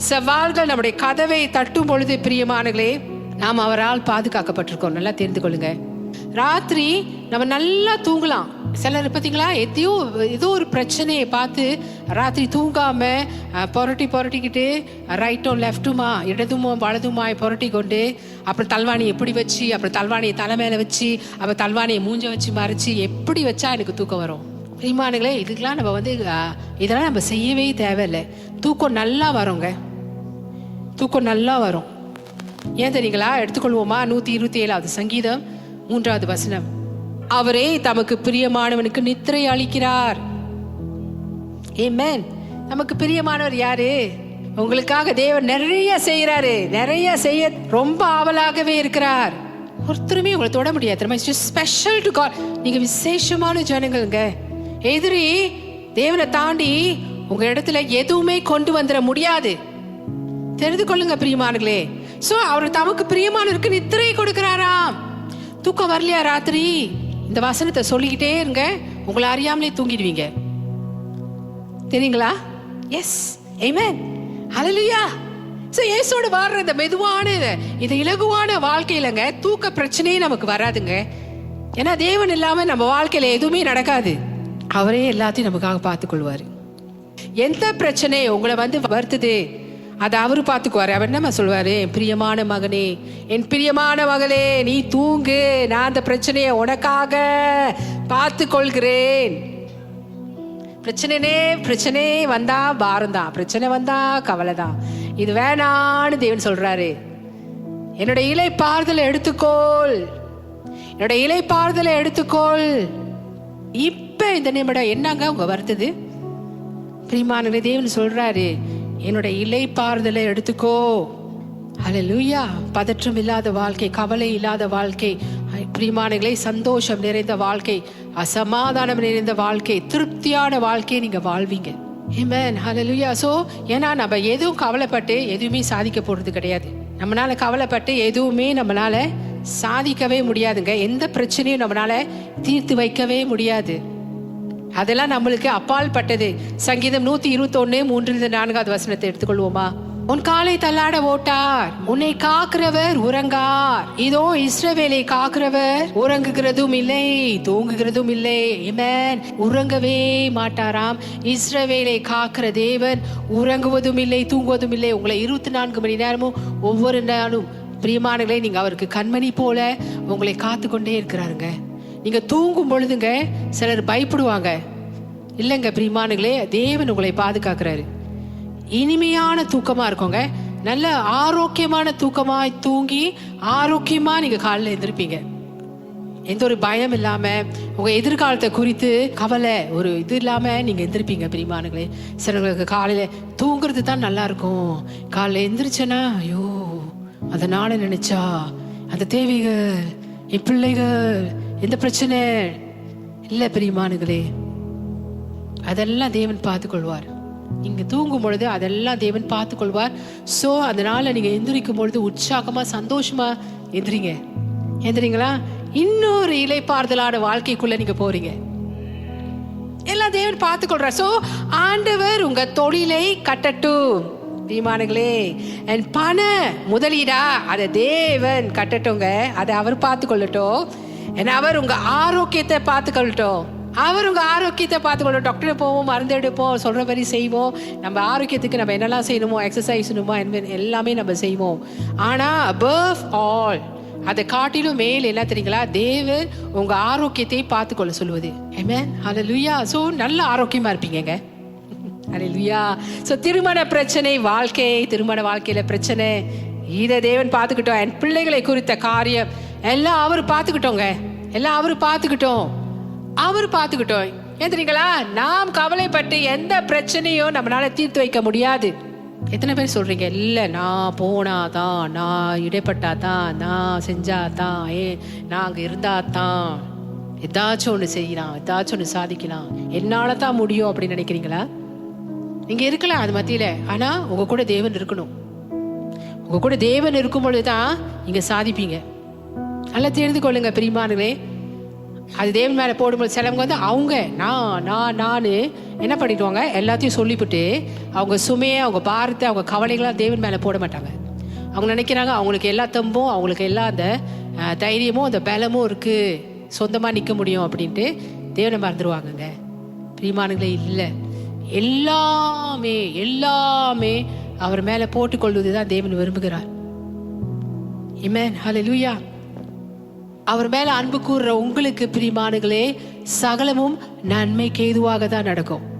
சவால்கள் நம்முடைய கதவை தட்டும் பொழுது பிரியமானங்களே, நாம் அவரால் பாதுகாக்கப்பட்டிருக்கோம். நல்லா தெரிந்து கொள்ளுங்க. ராத்திரி நம்ம நல்லா தூங்கலாம், சிலர் பார்த்தீங்களா, ஏதோ ஒரு பிரச்சனையை பார்த்து ராத்திரி தூங்காம புரட்டிக்கிட்டு ரைட்டும் லெஃப்ட்டுமா இடதுமோ வலதுமாய் புரட்டி கொண்டு அப்புறம் தல்வாணியை எப்படி வச்சு அப்புறம் தல்வாணியை தலை மேலே வச்சு அப்புறம் தல்வாணியை மூஞ்ச வச்சு மறைச்சி எப்படி வச்சா எனக்கு தூக்கம் வரும். பிரியமானங்களே, இதுக்கெல்லாம் நம்ம இதெல்லாம் நம்ம செய்யவே தேவையில்லை. தூக்கம் நல்லா வருங்க, தூக்கம் நல்லா வரும். ஏன் தெரியுங்களா? எடுத்துக்கொள்வோமா, 127வது சங்கீதம் 3வது வசனம். அவரே தமக்கு பிரியமானவனுக்கு நித்திரை அளிக்கிறார். ஆமென். நமக்கு பிரியமானவர் யாரு? உங்களுக்காக தேவன் நிறைய செய்யறாரு, நிறைய செய்ய ரொம்ப ஆவலாகவே இருக்கிறார். ஒருத்தருமே உங்களை தொட முடியாது. Special to God. நீங்க விசேஷமான ஜனங்கள்ங்க. எதிரி தேவனை தாண்டி உங்க இடத்துல எதுவுமே கொண்டு வந்துட முடியாது. தெரிந்து கொள்ளுங்க பிரியமானங்களே. சோ அவர் தமக்கு பிரியமானவருக்கு நித்திரை கொடுக்கிறாராம். தூக்கம் வரலையா ராத்திரி? இந்த வசனத்தை சொல்லிக்கிட்டே இருங்க, உங்களை அறியாமலே தூங்கிடுவீங்க. தெரியுங்களா? எஸ், ஆமென், ஹல்லேலூயா. சோ இயேசுவோட வாழ்ற இந்த மெதுவான இந்த இலகுவான வாழ்க்கையிலங்க தூக்க பிரச்சனையே நமக்கு வராதுங்க. ஏன்னா தேவன் இல்லாம நம்ம வாழ்க்கையில எதுவுமே நடக்காது. அவரே எல்லாத்தையும் நமக்காக பார்த்துக்கொள்வாரு. எந்த பிரச்சனை உங்களை வருத்துது அதை அவரு பார்த்துக்குவாரு. அவர் என்ன சொல்வாரு? என் பிரியமான மகனே, என் பிரியமான மகளே, நீ தூங்கு, நான் அந்த பிரச்சனையை உனக்காக பார்த்து கொள்கிறேன். பிரச்சனை வந்தா பாரம் தான், பிரச்சனை வந்தா கவலை தான். இது வேணான்னு தேவன் சொல்றாரு. என்னோட இளைப்பாறுதலை எடுத்துக்கோள், என்னோட இளைப்பாறுதலை எடுத்துக்கோள். இப்ப இந்த நிமிடம் என்னங்க உங்க வருத்துது? பிரியமானவரே, தேவன் சொல்றாரு, என்னோட இளைப்பாறுதலை எடுத்துக்கோ. ஹல்லேலூயா. பதற்றம் இல்லாத வாழ்க்கை, கவலை இல்லாத வாழ்க்கை, பிரியமானங்களே, சந்தோஷம் நிறைந்த வாழ்க்கை, அசமாதானம் நிறைந்த வாழ்க்கை, திருப்தியான வாழ்க்கையை நீங்க வாழ்வீங்க. ஆமென், ஹல்லேலூயா. சோ ஏன்னா நம்ம எதுவும் கவலைப்பட்டு எதுவுமே சாதிக்க போறது கிடையாது. நம்மளால கவலைப்பட்டு எதுவுமே நம்மளால சாதிக்கவே முடியாதுங்க. எந்த பிரச்சனையும் நம்மளால தீர்த்து வைக்கவே முடியாது. அதெல்லாம் நம்மளுக்கு அப்பால் பட்டது. சங்கீதம் 121:3-4 வசனத்தை எடுத்துக்கொள்வோமா? உன் காலை தள்ளாட ஓட்டார், உன்னை காக்கிறவர் உறங்கார். இதோ இஸ்ரவேலை காக்கிறவர் உறங்குகிறதும் இல்லை, தூங்குகிறதும் இல்லை. ஆமென். உறங்கவே மாட்டாராம். இஸ்ரவேலை காக்கிற தேவன் உறங்குவதும் இல்லை, தூங்குவதும் இல்லை. உங்களை 24 மணி நேரமும் ஒவ்வொரு நாளும் பிரியமானங்களே, நீங்க அவருக்கு கண்மணி போல உங்களை காத்து கொண்டே இருக்கிறாருங்க. நீங்க தூங்கும் பொழுதுங்க சிலர் பயப்படுவாங்க. இல்லைங்க பிரியமானங்களே, தேவன் உங்களை பாதுகாக்கிறாரு. இனிமையான தூக்கமா இருக்குங்க. நல்ல ஆரோக்கியமான தூக்கமா தூங்கி ஆரோக்கியமா நீங்க காலைல எந்திருப்பீங்க. எந்த ஒரு பயம் இல்லாம, உங்க எதிர்காலத்தை குறித்து கவலை ஒரு இது இல்லாம நீங்க எந்திருப்பீங்க பிரியமானங்களே. சிலர்களுக்கு காலையில தூங்குறது தான் நல்லா இருக்கும். காலைல எந்திரிச்சேன்னா ஐயோ அதனால நினைச்சா அந்த தேவைகள், என் பிள்ளைகள், எந்த பிரச்சனை இல்லை பிரியமானங்களே, அதெல்லாம் தேவன் பார்த்துக்கொள்வார். நீங்க தூங்கும் பொழுது அதெல்லாம் தேவன் பார்த்துக்கொள்வார். சோ அதனால நீங்க எந்திரிக்கும் பொழுது உற்சாகமா சந்தோஷமா எந்திரிங்களா? இன்னொரு இளைப்பாறுதலான வாழ்க்கைக்குள்ள நீங்க போறீங்க. எல்லாம் தேவன் பார்த்துக்கொள்றார். சோ ஆண்டவர் உங்க தொழிலை கட்டட்டும் பிரியமானங்களே. பண முதலீடா அதை தேவன் கட்டட்டுங்க, அதை அவர் பார்த்துக்கொள்ளட்டும். அவர் உங்க ஆரோக்கியத்தை பார்த்துக்கொள்ளட்டும். அவர் உங்க ஆரோக்கியத்தை பார்த்துக்கொள்ளட்டும். டாக்டர் போவோம், மருந்து எடுப்போம், சொல்ற மாதிரி செய்வோம். நம்ம ஆரோக்கியத்துக்கு நம்ம என்னெல்லாம் செய்யணுமோ, எக்ஸசைஸ் எல்லாமே நம்ம செய்வோம். ஆனா above all, அதை காட்டிலும் மேல் என்ன தெரியுங்களா? தேவன் உங்க ஆரோக்கியத்தை பார்த்துக்கொள்ள சொல்லுவது. ஆமென், ஹல்லேலூயா. சோ நல்ல ஆரோக்கியமா இருப்பீங்க. ஹல்லேலூயா. சோ திருமண பிரச்சனை, திருமண வாழ்க்கையில பிரச்சனை, இதை தேவன் பார்த்துக்கிட்டோம். என் பிள்ளைகளை குறித்த காரியம் எல்லாம் அவர் பார்த்துக்கிட்டோங்க. அவர் பார்த்துக்கிட்டோம். ஏன் தெரியுங்களா? நாம் கவலைப்பட்டு எந்த பிரச்சனையும் நம்மளால தீர்த்து வைக்க முடியாது. எத்தனை பேர் சொல்றீங்க, இல்ல நான் போனாதான், நான் இடைப்பட்டாதான், நான் செஞ்சாதான், நாங்க இருந்தாதான் ஏதாச்சும் ஒண்ணு செய்யலாம், ஏதாச்சும் ஒண்ணு சாதிக்கலாம், என்னால தான் முடியும் அப்படின்னு நினைக்கிறீங்களா? நீங்க இருக்கலாம் அது மத்தியில. ஆனா உங்க கூட தேவன் இருக்கணும். உங்க கூட தேவன் இருக்கும் பொழுதுதான் நீங்க சாதிப்பீங்க. நல்லா தெரிந்து கொள்ளுங்க பிரியமானவர்களே. அது தேவன் மேல போடும்போது சிலவங்க அவங்க நான் என்ன பண்ணிடுவாங்க, எல்லாத்தையும் சொல்லிவிட்டு அவங்க சுமையை, அவங்க பாரத்தை, அவங்க கவலைகளாம் தேவன் மேல போட மாட்டாங்க. அவங்க நினைக்கிறாங்க அவங்களுக்கு எல்லா தம்பும், அவங்களுக்கு எல்லா அந்த தைரியமும் அந்த பலமும் இருக்கு, சொந்தமா நிக்க முடியும் அப்படின்ட்டு தேவனை மறந்துடுவாங்கங்க. பிரியமானங்களே, இல்லை. எல்லாமே எல்லாமே அவர் மேல போட்டுக்கொள்வதுதான் தேவன் விரும்புகிறார். ஆமென், ஹல்லேலூயா. அவர் மேல அன்பு கூறுற உங்களுக்கு பிரியமானங்களே, சகலமும் நன்மைக்கு ஏதுவாக தான் நடக்கும்.